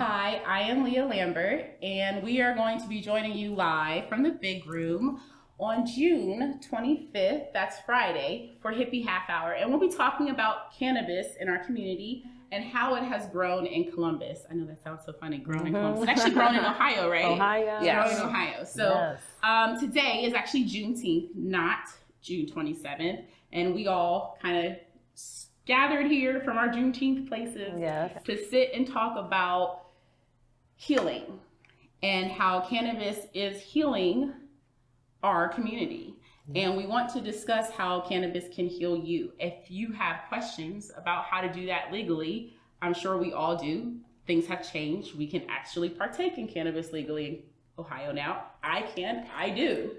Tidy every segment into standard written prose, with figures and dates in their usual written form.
Hi, I am Leah Lambert, and we are going to be joining you live from the Big Room on June 25th, that's Friday, for Hippie Half Hour. And we'll be talking about cannabis in our community and how it has grown in Columbus. I know that sounds so funny, grown in Columbus. It's actually grown in Ohio, right? Ohio. Yeah, grown in Ohio. So today is actually Juneteenth, not June 27th. And we all kind of gathered here from our Juneteenth places to sit and talk about healing and how cannabis is healing our community. And we want to discuss how cannabis can heal you. If you have questions about how to do that legally, I'm sure we all do. Things have changed. We can actually partake in cannabis legally in Ohio now. I do.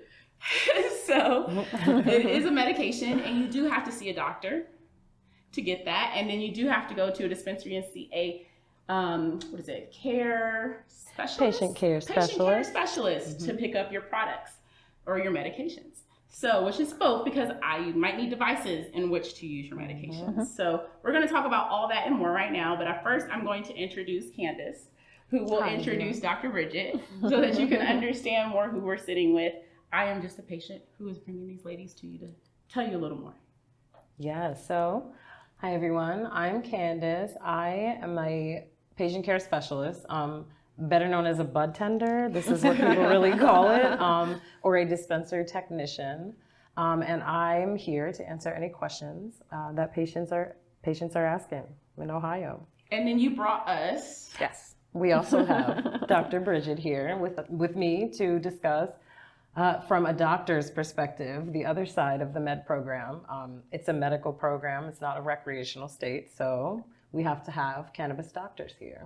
So it is a medication, and you do have to see a doctor to get that. And then you do have to go to a dispensary and see a care specialist? Patient care specialist to pick up your products or your medications. So, which is both, because you might need devices in which to use your medications. So we're going to talk about all that and more right now. But at first, I'm going to introduce Candace, who will introduce Dr. Bridget so that you can understand more who we're sitting with. I am just a patient who is bringing these ladies to you to tell you a little more. Yeah, so hi everyone, I'm Candace. I am a patient care specialist, better known as a bud tender. This is what people really call it, or a dispenser technician. And I'm here to answer any questions that patients are asking in Ohio. And then you brought us. Yes, we also have Dr. Bridget here with me to discuss from a doctor's perspective, the other side of the med program. It's a medical program. It's not a recreational state. So we have to have cannabis doctors here.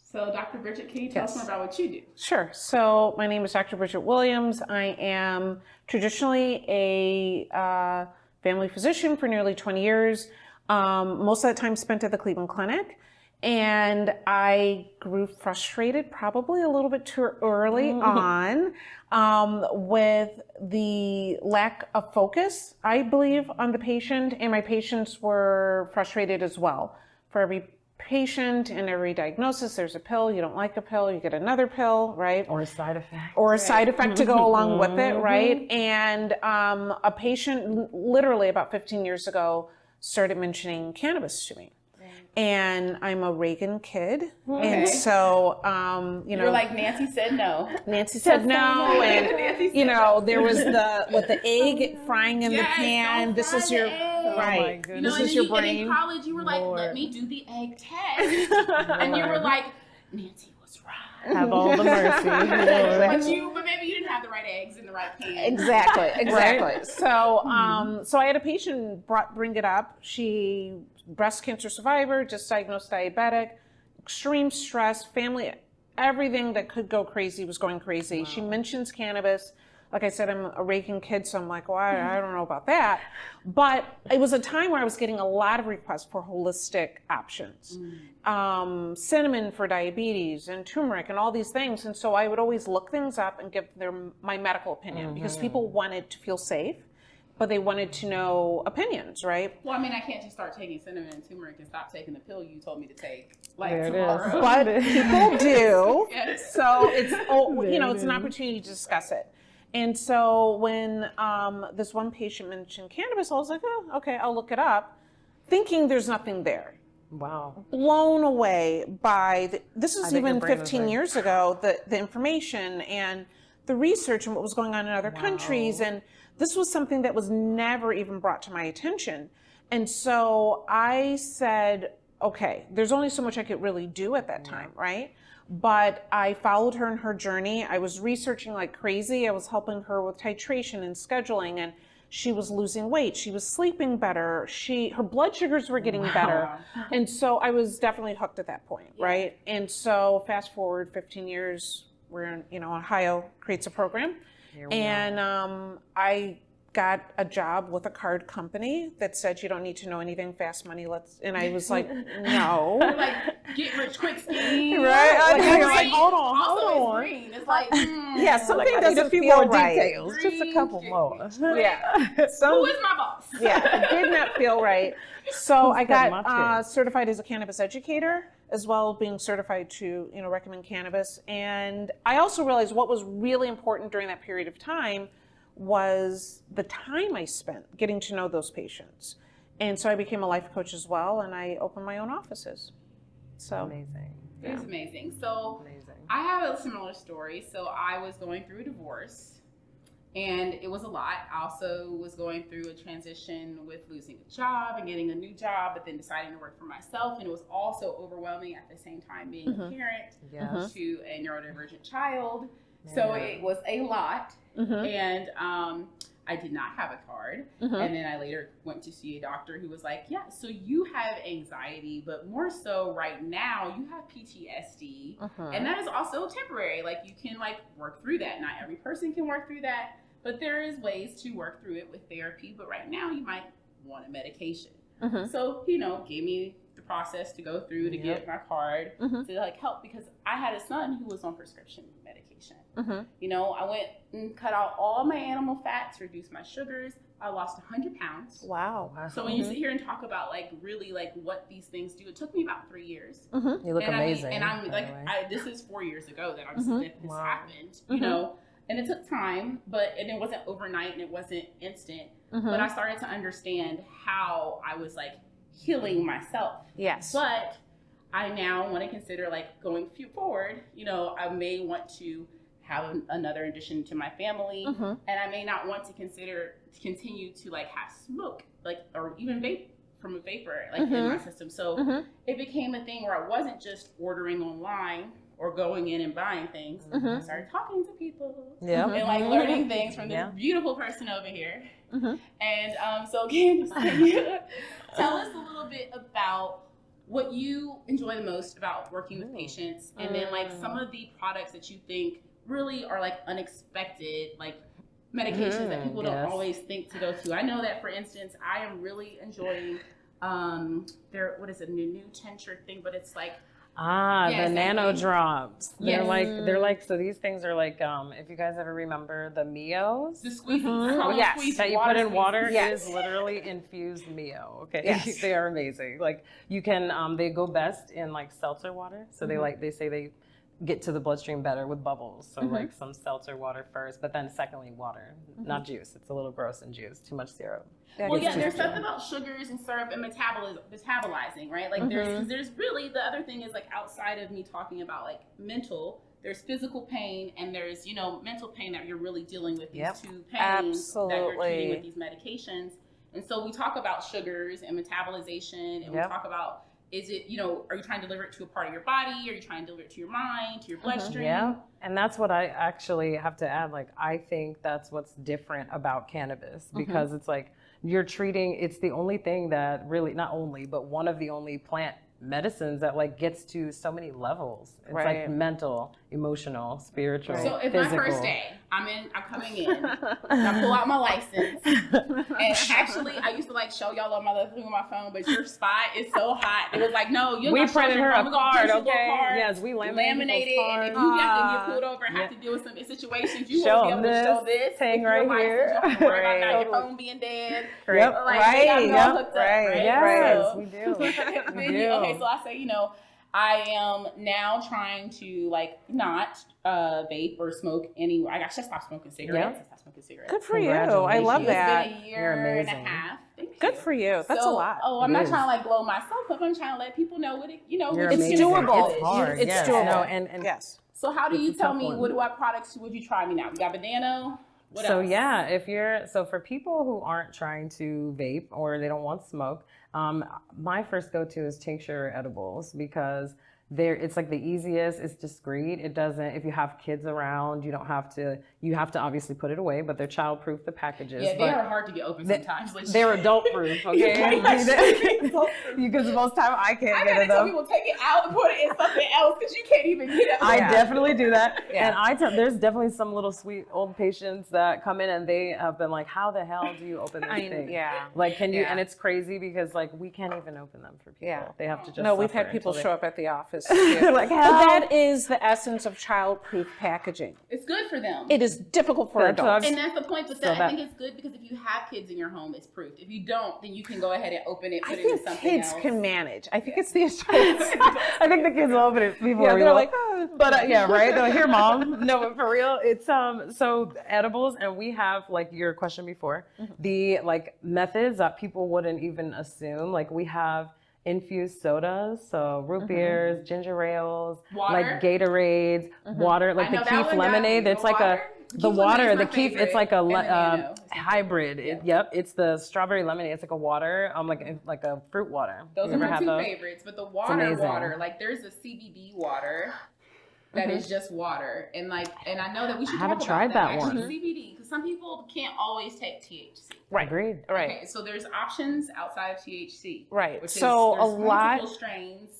So Dr. Bridget, can you tell us more about what you do? Sure. So my name is Dr. Bridget Williams. I am traditionally a family physician for nearly 20 years. Most of that time spent at the Cleveland Clinic. And I grew frustrated probably a little bit too early on with the lack of focus, I believe, on the patient. And my patients were frustrated as well. For every patient and every diagnosis, there's a pill. You don't like a pill, you get another pill, right? Or a side effect. Or a side effect to go along with it, right? And a patient literally about 15 years ago started mentioning cannabis to me. And I'm a Reagan kid. And so, You're like, Nancy said no. Nancy said no. And, there was the egg frying in the pan. This is your, right. This is your brain. And in college, you were like, let me do the egg test. And you were like, Nancy was right. Have all the mercy. But maybe you didn't have the right eggs in the right pan. Exactly. Right? So, so I had a patient bring it up. She breast cancer survivor, just diagnosed diabetic, extreme stress, family, everything that could go crazy was going crazy. Wow. She mentions cannabis. Like I said, I'm a Reagan kid, so I'm like, well, I don't know about that. But it was a time where I was getting a lot of requests for holistic options. Cinnamon for diabetes and turmeric and all these things. And so I would always look things up and give my medical opinion because people wanted to feel safe, but they wanted to know opinions, right? Well, I mean, I can't just start taking cinnamon and turmeric and stop taking the pill you told me to take there tomorrow. But people do. Yes. So it's, it's an opportunity to discuss it. And so when this one patient mentioned cannabis, I was like, oh, okay, I'll look it up, thinking there's nothing there. Wow. Blown away by, this is even 15 years ago, the information and the research and what was going on in other countries. And this was something that was never even brought to my attention. And so I said, okay, there's only so much I could really do at that time, right? But I followed her in her journey. I was researching like crazy. I was helping her with titration and scheduling, and she was losing weight. She was sleeping better. Her blood sugars were getting better. And so I was definitely hooked at that point, right? And so fast forward 15 years, we're in, Ohio creates a program. And I got a job with a card company that said you don't need to know anything, fast money, and I was like, no. You're like, get rich quick scheme. Right? I was like, hold on. It's like, yeah, something doesn't feel more right. Details, just a couple more. Yeah. Who is my boss? Yeah, it did not feel right. So I got certified as a cannabis educator. as well as being certified to, recommend cannabis. And I also realized what was really important during that period of time was the time I spent getting to know those patients. And so I became a life coach as well, and I opened my own offices. So amazing. It was amazing. So I have a similar story. So I was going through a divorce. And it was a lot. I also was going through a transition with losing a job and getting a new job, but then deciding to work for myself. And it was also overwhelming at the same time being a parent to a neurodivergent child. So it was a lot. And I did not have a card. And then I later went to see a doctor who was like, yeah, so you have anxiety, but more so right now you have PTSD. And that is also temporary. Like you can work through that. Not every person can work through that. But there is ways to work through it with therapy. But right now, you might want a medication. So, gave me the process to go through to get my card to help, because I had a son who was on prescription medication. I went and cut out all my animal fats, reduced my sugars. I lost 100 pounds. Wow. So when you sit here and talk about really what these things do, it took me about 3 years. You look amazing. And I'm this is 4 years ago that this happened. And it took time, and it wasn't overnight and it wasn't instant. But I started to understand how I was healing myself. Yes. But I now want to consider going forward, I may want to have another addition to my family, and I may not want to continue to have smoke, or even vape from a vapor in my system. So it became a thing where I wasn't just ordering online or going in and buying things. I started talking to people and learning things from this beautiful person over here. And so Candace, can you tell us a little bit about what you enjoy the most about working with patients, and then some of the products that you think really are unexpected, medications that people don't always think to go to. I know that, for instance, I am really enjoying what is it, a new tincture thing, but it's the nano drops. They're so these things are if you guys ever remember the Mios. The squeeze. That you put in water is literally infused Mio. Okay. Yes. They are amazing. You can, they go best in seltzer water. So they say they get to the bloodstream better with bubbles. So some seltzer water first, but then secondly water, not juice. It's a little gross in juice, too much syrup. There's something about sugars and syrup and metabolizing, right? There's really, the other thing is outside of me talking about mental, there's physical pain and there's, mental pain that you're really dealing with these two pains that you're treating with these medications. And so we talk about sugars and metabolization, and we talk about, is it, are you trying to deliver it to a part of your body? Are you trying to deliver it to your mind, to your bloodstream? Yeah, and that's what I actually have to add. I think that's what's different about cannabis, because it's you're treating, it's the only thing that really, not only, but one of the only plant medicines that gets to so many levels. It's mental, emotional, spiritual, So if physical. my first day, I'm coming in, I pull out my license, and actually I used to show y'all on my phone, but your spot is so hot. It was no, you're we printed her a card, okay? Card, yes, we laminated it, and if you have to get pulled over and have to deal with some situations, you show will be able to show this thing right here. You don't have to worry about your phone being dead. Right. Yes, we do. Okay, so I say, I am now trying to not vape or smoke anywhere. I just stopped smoking cigarettes. I stopped smoking cigarettes. Good for you. I love that. It's been a year and a half. Good for you. That's a lot. I'm not trying to blow myself up. I'm trying to let people know what it, it's doable. It's hard. It's doable. No, and yes. So how do you tell me what products would you try me now? We got Banano. What else? So for people who aren't trying to vape or they don't want smoke, my first go-to is tincture edibles, because it's the easiest, it's discreet. It doesn't, if you have kids around, you have to obviously put it away, but they're child-proof, the packages. Yeah, they are hard to get open sometimes. They're adult-proof, okay? Because most time I can't get it tell people take it out and put it in something else, because you can't even get it. I definitely do that. And there's definitely some little sweet old patients that come in and they have been like, how the hell do you open this thing? Yeah. Like, can you, and it's crazy because like we can't even open them for people. Yeah. They have to just No, we've had people show up at the office. like, but that is the essence of child-proof packaging. It's good for them. It is difficult for adults. And that's the point, but I think it's good because if you have kids in your home, it's proofed. If you don't, then you can go ahead and open it, put it in something else. Kids can manage. I think it's the adults. I think the kids will open it before we they're will. like, oh. But yeah, right? They're like, here, mom. No, but for real, it's so edibles, and we have like your question before, the like methods that people wouldn't even assume. Like we have infused sodas, so root beers, ginger ales, like Gatorades, water, like the Keef lemonade. It's like the Keef. It's like a hybrid. It's the strawberry lemonade. It's like a water, like a fruit water. Those are my two favorites. But the water, like there's a CBD water that is just water, and I know that we should talk about tried that one. CBD, because some people can't always take THC. Right. Agreed. Right. Okay, so there's options outside of THC. Right. Which so there's a lot multiple strains.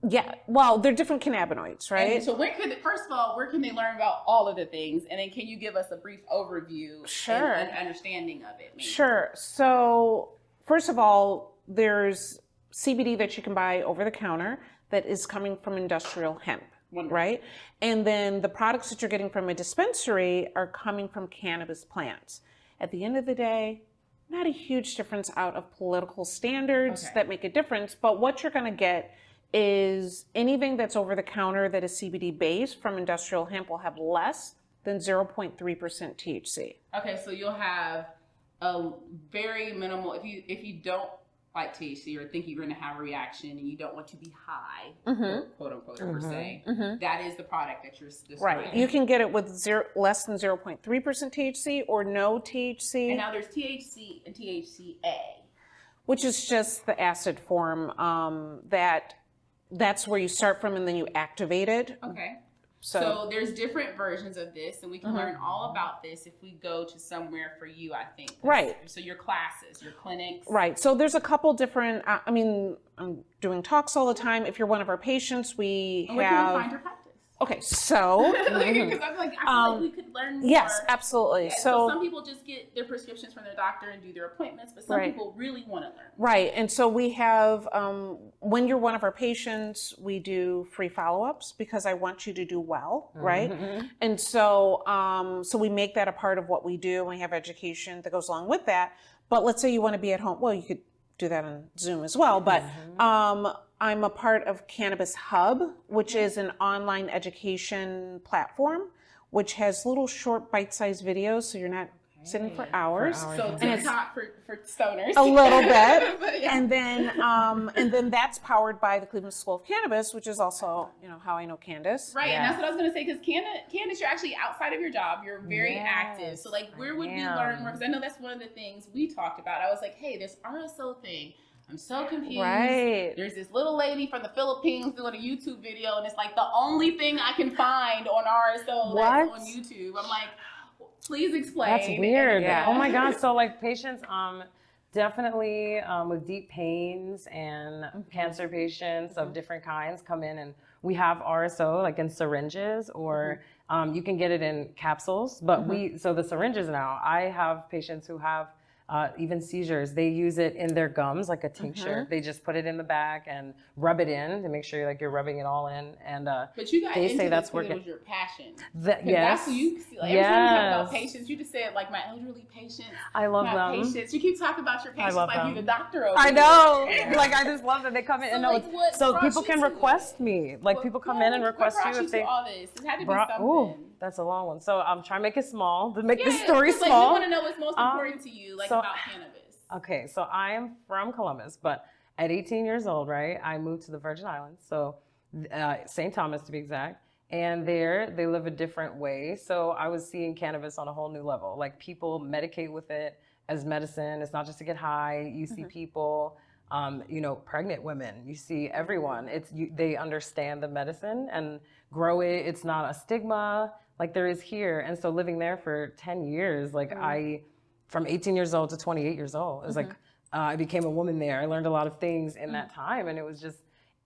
Yeah. Well, they're different cannabinoids, right? And so first of all, where can they learn about all of the things? And then can you give us a brief overview and understanding of it? Maybe? Sure. So first of all, there's CBD that you can buy over the counter that is coming from industrial hemp. Wonderful. Right? And then the products that you're getting from a dispensary are coming from cannabis plants. At the end of the day, not a huge difference out of political standards that make a difference, but what you're going to get is anything that's over the counter that is CBD based from industrial hemp will have less than 0.3% THC. Okay, so you'll have a very minimal, if you don't like THC or think you're going to have a reaction and you don't want to be high, quote unquote, per se, that is the product that you're describing. Right. You can get it with less than 0.3% THC or no THC. And now there's THC and THCA, which is just the acid form that's where you start from and then you activate it. Okay. So there's different versions of this, and we can learn all about this if we go to somewhere for you, I think. Right. So your classes, your clinics. Right. So there's a couple different, I'm doing talks all the time. If you're one of our patients, we have... Where can we find your practice? Okay, so... Because I feel like we could learn more. Yes, absolutely. Yeah, so some people just get their prescriptions from their doctor and do their appointments, but some people really want to learn. Right, and so we have, when you're one of our patients, we do free follow-ups because I want you to do well, right? And so so we make that a part of what we do, and we have education that goes along with that. But let's say you want to be at home. Well, you could do that on Zoom as well, but I'm a part of Cannabis Hub, which is an online education platform, which has little short bite-sized videos, so you're not sitting for hours. So TikTok for stoners. A little bit. And then that's powered by the Cleveland School of Cannabis, which is also, how I know Candace. Right, and that's what I was going to say, because Candace, you're actually outside of your job. You're very active. So where would we learn more? Because I know that's one of the things we talked about. I was like, hey, this RSO thing, I'm so confused. Right. There's this little lady from the Philippines doing a YouTube video, and it's like the only thing I can find on RSO that's on YouTube. I'm like, please explain. That's weird. Oh my God. So patients, definitely with deep pains and cancer patients of different kinds come in, and we have RSO in syringes, or you can get it in capsules. But so the syringes now, I have patients who have even seizures. They use it in their gums like a tincture. They just put it in the bag and rub it in to make sure you're rubbing it all in. And but you got they into say that's this working. It was your passion. Yes. That's what you see. Every time you talk about patients, you just said my elderly patients. I love them. Patients. You keep talking about your patients you're the doctor over I know. I just love that they come in so people can request me. People come in and request you if they. All this? It had to be something. That's a long one. So I'm trying to make it small, to make the story small. We want to know what's most important to you, about cannabis. Okay, so I am from Columbus, but at 18 years old, right, I moved to the Virgin Islands, so St. Thomas to be exact, and there they live a different way. So I was seeing cannabis on a whole new level. People medicate with it as medicine. It's not just to get high. You see people, pregnant women. You see everyone. They understand the medicine and grow it. It's not a stigma like there is here. And so living there for 10 years, from 18 years old to 28 years old, it was I became a woman there. I learned a lot of things in that time, and it was just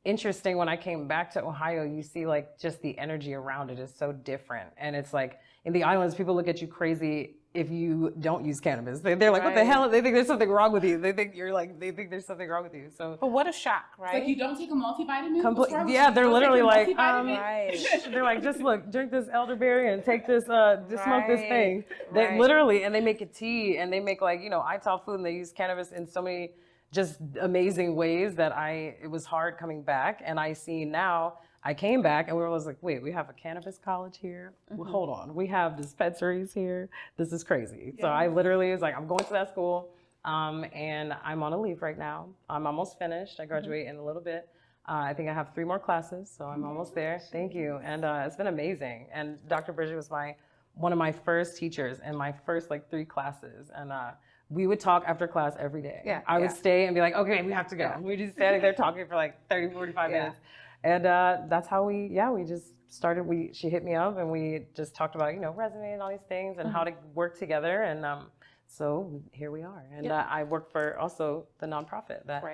interesting when I came back to Ohio, you see like just the energy around it is so different. And it's like in the islands, people look at you crazy if you don't use cannabis. They're like, what the hell? They think there's something wrong with you. They think there's something wrong with you. So, but what a shock, right? It's like you don't take a multivitamin? Yeah, they're literally like, they're like, just look, drink this elderberry and take this, just smoke this thing. They literally, and they make a tea and they make like, you know, Ital food and they use cannabis in so many just amazing ways that it was hard coming back. And I see now, I came back and we were like, wait, we have a cannabis college here? Well, hold on. We have dispensaries here. This is crazy. Yeah. So I literally was like, I'm going to that school and I'm on a leave right now. I'm almost finished. I graduate in a little bit. I think I have 3 more classes, so I'm almost there. Thank you. And it's been amazing. And Dr. Bridget was one of my first teachers in my first like 3 classes. And we would talk after class every day. Yeah, I would stay and be like, okay, we have to go. Yeah. We'd just standing there talking for like 30, 45 minutes. And that's how we just started. She hit me up and we just talked about, you know, resume and all these things and how to work together. And so here we are. And I work for also the nonprofit that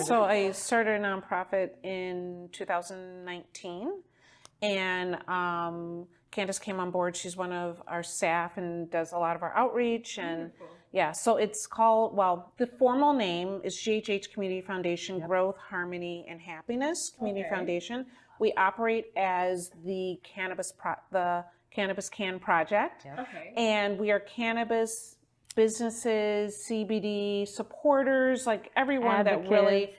So I started a nonprofit in 2019 and Candace came on board. She's one of our staff and does a lot of our outreach. And so it's called, the formal name is GHH Community Foundation, Growth, Harmony, and Happiness Community Foundation. We operate as the Cannabis Can Project. And we are cannabis businesses, CBD supporters, like everyone that really,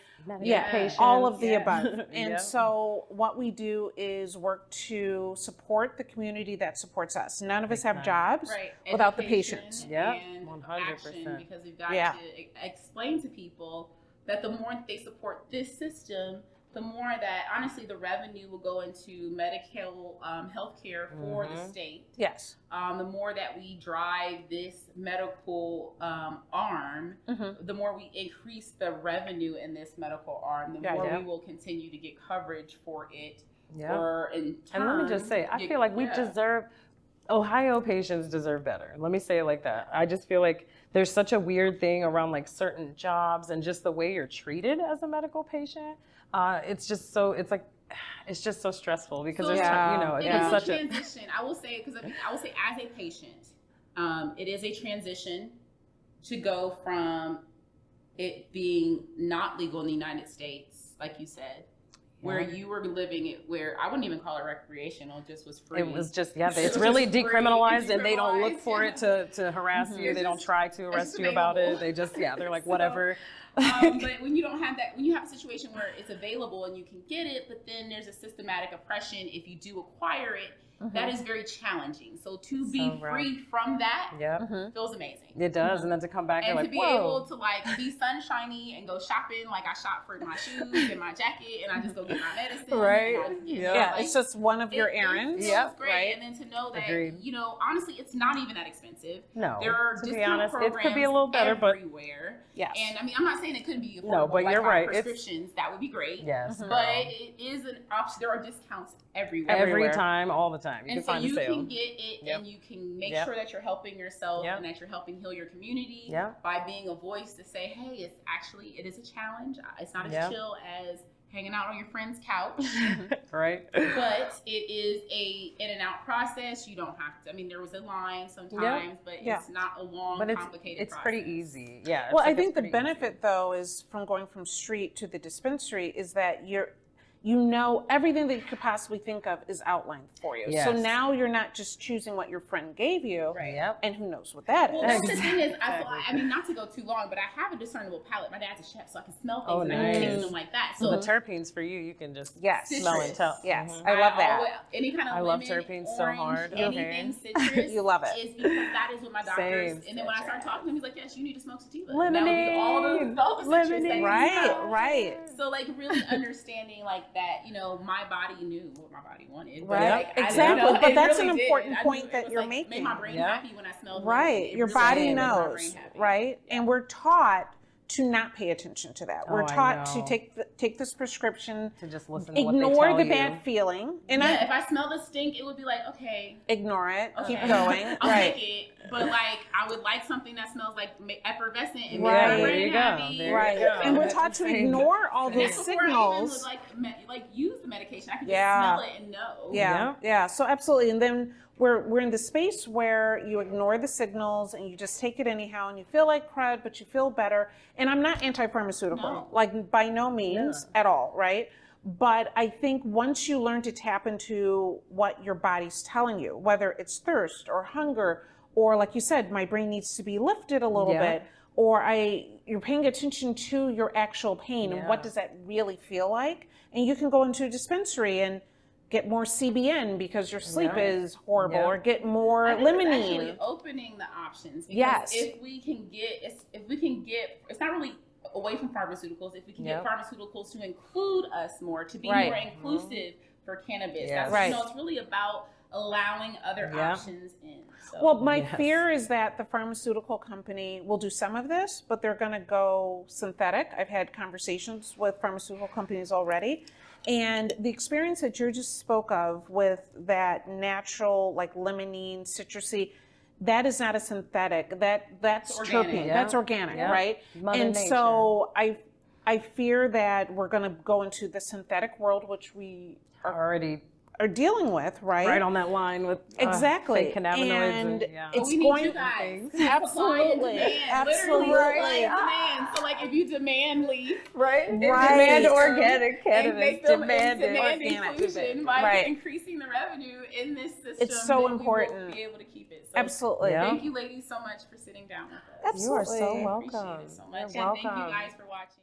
all of the above. And so what we do is work to support the community that supports us. None of us have jobs without the patients. And 100%. Because we've got to explain to people that the more they support this system, the more that honestly the revenue will go into medical healthcare for the state. Yes. The more that we drive this medical arm, the more we increase the revenue in this medical arm, the more we will continue to get coverage for it. And let me just say, I feel like we deserve, Ohio patients deserve better. Let me say it like that. I just feel like there's such a weird thing around like certain jobs and just the way you're treated as a medical patient. It's just so stressful because there's, it's such a transition. I will say as a patient, it is a transition to go from it being not legal in the United States, like you said, where you were living it, where I wouldn't even call it recreational, it just was free. It was just, it's really decriminalized and they don't look for it to harass you. They don't try to arrest you about it. They just, they're like, whatever. But when you don't have that, when you have a situation where it's available and you can get it, but then there's a systematic oppression if you do acquire it, that is very challenging. So to be free from that feels amazing. It does, and then to come back and to be able to like be sunshiny and go shopping, like I shop for my shoes and my jacket, and I just go get my medicine. It's just one of your errands. It's great, and then to know that honestly, it's not even that expensive. No, there are to be honest, it could be a little better, everywhere. Yes, and I mean, I'm not saying it couldn't be affordable. No, but you're right. Prescriptions that would be great. Yes, but it is an option. There are discounts everywhere. Every time, all the time. You can find a sale. Can get it and you can make sure that you're helping yourself and that you're helping heal your community by being a voice to say, hey, it is a challenge. It's not as chill as hanging out on your friend's couch. Right. But it is a in and out process. You don't have to, I mean, there was a line sometimes, but it's not a long, complicated it's process. pretty easy. Yeah. Well, I think the benefit though is from going from street to the dispensary is that everything that you could possibly think of is outlined for you. Yes. So now you're not just choosing what your friend gave you, and who knows what that is. Well, that's the thing is, I mean, not to go too long, but I have a discernible palate. My dad's a chef, so I can smell things and I can taste them like that. So the terpenes for you can just smell and tell. Yes, I love that. Any kind of I love terpenes so hard. Anything citrus, you love it. Is because that is what my doctors. And then when I started talking to him, he's like, "Yes, you need to smoke sativa." Lemonade, all the lemonade, right. So like really understanding like that, my body knew what my body wanted. Right, exactly. But that's an important point that you're making. Made my brain happy when I smelled. Right, your body knows. Right, and we're taught to not pay attention to that. We're taught to take this prescription, to just listen to ignore what they tell the you. bad feeling. And if I smell the stink, it would be like, okay, ignore it, keep going. I'll take it. But like, I would like something that smells like effervescent and there you go. And we're taught to ignore all those signals. I even would like use the medication. I could just smell it and know. Yeah. So absolutely. And then we're in the space where you ignore the signals and you just take it anyhow, and you feel like crud, but you feel better. And I'm not anti-pharmaceutical, like by no means at all, right? But I think once you learn to tap into what your body's telling you, whether it's thirst or hunger, or like you said, my brain needs to be lifted a little bit, or you're paying attention to your actual pain and what does that really feel like? And you can go into a dispensary and get more CBN because your sleep is horrible, or get more limonene. It's actually opening the options. Because if we can get, it's not really away from pharmaceuticals. If we can get pharmaceuticals to include us more, to be more inclusive for cannabis. That's it's really about allowing other options in. So. Well, my fear is that the pharmaceutical company will do some of this, but they're going to go synthetic. I've had conversations with pharmaceutical companies already. And the experience that you just spoke of with that natural, like limonene, citrusy, that is not a synthetic. That's terpene. That's organic, right? Mother Nature. So I fear that we're going to go into the synthetic world, which we already are dealing with, right? Right on that line with fake cannabinoids and it's we need you guys. Absolutely, demand. So like, if you demand leaf, demand organic cannabis, demand inclusion by increasing the revenue in this system. It's so important. We will be able to keep it. So absolutely. Thank you, ladies, so much for sitting down with us. Absolutely. You are so welcome. Appreciate it so much. You're welcome. Thank you guys for watching.